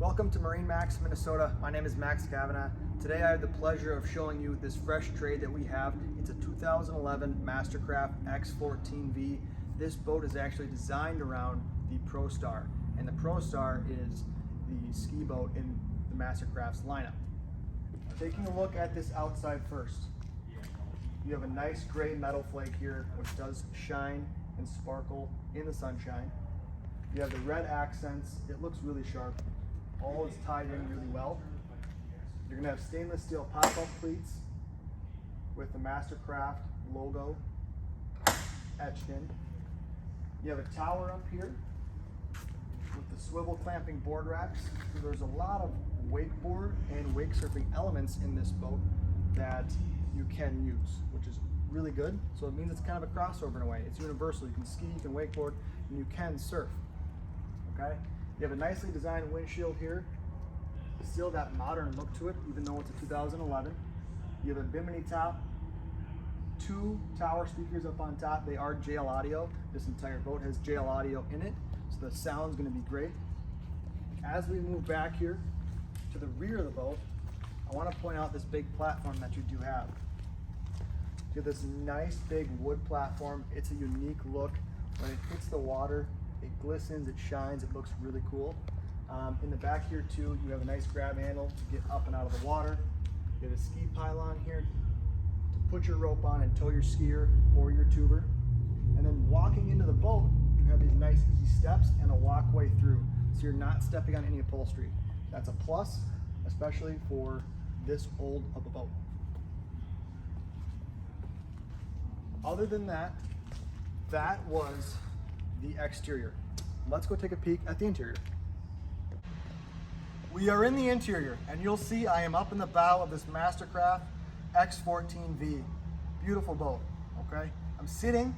Welcome to MarineMax, Minnesota. My name is Max Kavanagh. Today I have the pleasure of showing you this fresh trade that we have. It's a 2011 Mastercraft X-14V. This boat is actually designed around the ProStar, and the ProStar is the ski boat in the Mastercraft's lineup. Taking a look at this outside first, you have a nice gray metal flake here, which does shine and sparkle in the sunshine. You have the red accents. It looks really sharp. All is tied in really well. You're going to have stainless steel pop-up cleats with the Mastercraft logo etched in. You have a tower up here with the swivel clamping board racks. So there's a lot of wakeboard and wake surfing elements in this boat that you can use, which is really good. So it means it's kind of a crossover in a way. It's universal. You can ski, you can wakeboard, and you can surf. Okay? You have a nicely designed windshield here. Still that modern look to it, even though it's a 2011. You have a bimini top, 2 tower speakers up on top. They are JL audio. This entire boat has JL audio in it, so the sound's going to be great. As we move back here to the rear of the boat, I want to point out this big platform that you do have. You have this nice big wood platform. It's a unique look. When it hits the water, it glistens, it shines, it looks really cool. In the back here too, you have a nice grab handle to get up and out of the water. You have a ski pylon here to put your rope on and tow your skier or your tuber. And then walking into the boat, you have these nice easy steps and a walkway through, so you're not stepping on any upholstery. That's a plus, especially for this old of a boat. Other than that, that was the exterior. Let's go take a peek at the interior. We are in the interior, and you'll see I am up in the bow of this Mastercraft X-14V. Beautiful boat, okay? I'm sitting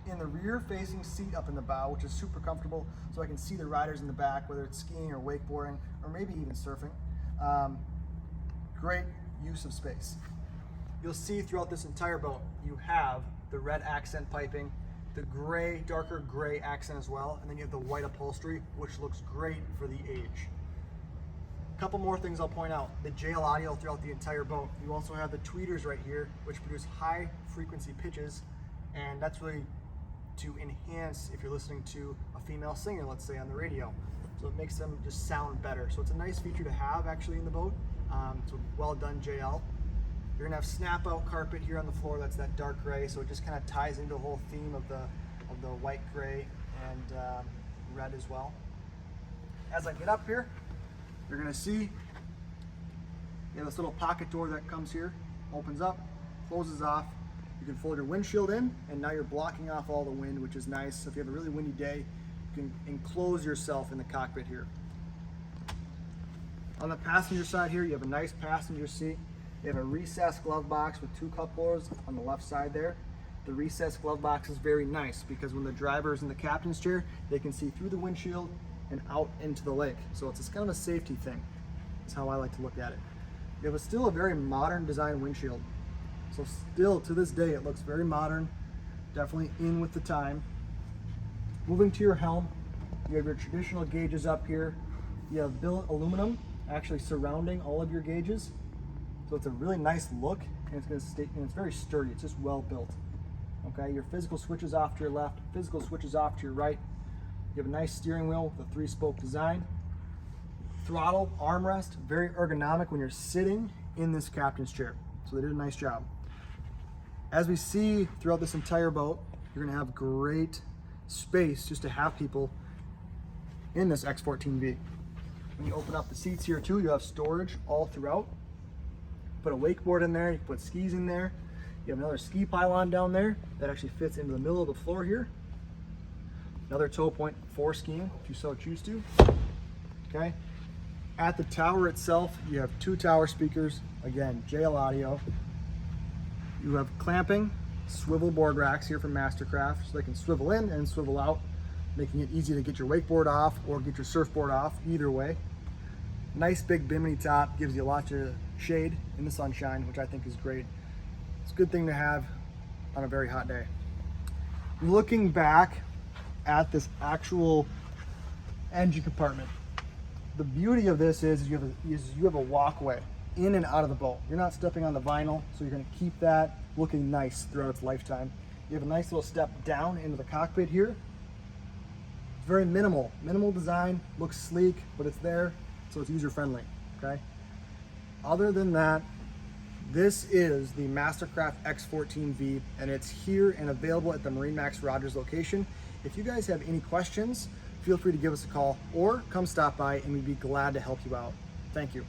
in the rear facing seat up in the bow, which is super comfortable, so I can see the riders in the back, whether it's skiing or wakeboarding, or maybe even surfing. Great use of space. You'll see throughout this entire boat, you have the red accent piping, the gray, darker gray accent as well, and then you have the white upholstery, which looks great for the age. A couple more things I'll point out. The JL audio throughout the entire boat. You also have the tweeters right here, which produce high frequency pitches, and that's really to enhance if you're listening to a female singer, let's say, on the radio. So it makes them just sound better. So it's a nice feature to have actually in the boat. It's a well done JL. You're gonna have snap out carpet here on the floor. That's that dark gray, so it just kind of ties into the whole theme of the white, gray, and red as well. As I get up here, you're gonna see you have this little pocket door that comes here, opens up, closes off. You can fold your windshield in, and now you're blocking off all the wind, which is nice. So if you have a really windy day, you can enclose yourself in the cockpit here. On the passenger side here, you have a nice passenger seat. You have a recessed glove box with 2 cup holders on the left side there. The recessed glove box is very nice because when the driver is in the captain's chair, they can see through the windshield and out into the lake. So it's kind of a safety thing. That's how I like to look at it. You have still a very modern design windshield. So still to this day, it looks very modern, definitely in with the time. Moving to your helm, you have your traditional gauges up here. You have billet aluminum actually surrounding all of your gauges. So it's a really nice look, and it's going to stay, and it's very sturdy. It's just well built. Okay, your physical switches off to your left, physical switches off to your right. You have a nice steering wheel with a 3-spoke design. Throttle, armrest, very ergonomic when you're sitting in this captain's chair. So they did a nice job. As we see throughout this entire boat, you're going to have great space just to have people in this X-14V. When you open up the seats here too, you have storage all throughout. Put a wakeboard in there, you can put skis in there. You have another ski pylon down there that actually fits into the middle of the floor here. Another tow point for skiing, if you so choose to. Okay. At the tower itself, you have 2 tower speakers. Again, JL audio. You have clamping swivel board racks here from Mastercraft, so they can swivel in and swivel out, making it easy to get your wakeboard off or get your surfboard off, either way. Nice big bimini top, gives you lots of shade in the sunshine, which I think is great. It's a good thing to have on a very hot day. Looking back at this actual engine compartment, The beauty of this is you have a walkway in and out of the boat. You're not stepping on the vinyl, so you're going to keep that looking nice throughout its lifetime. You have a nice little step down into the cockpit here. It's very minimal design, looks sleek, but it's there, so it's user friendly. Okay. Other than that, this is the Mastercraft X-14V, and it's here and available at the MarineMax Rogers location. If you guys have any questions, feel free to give us a call or come stop by and we'd be glad to help you out. Thank you.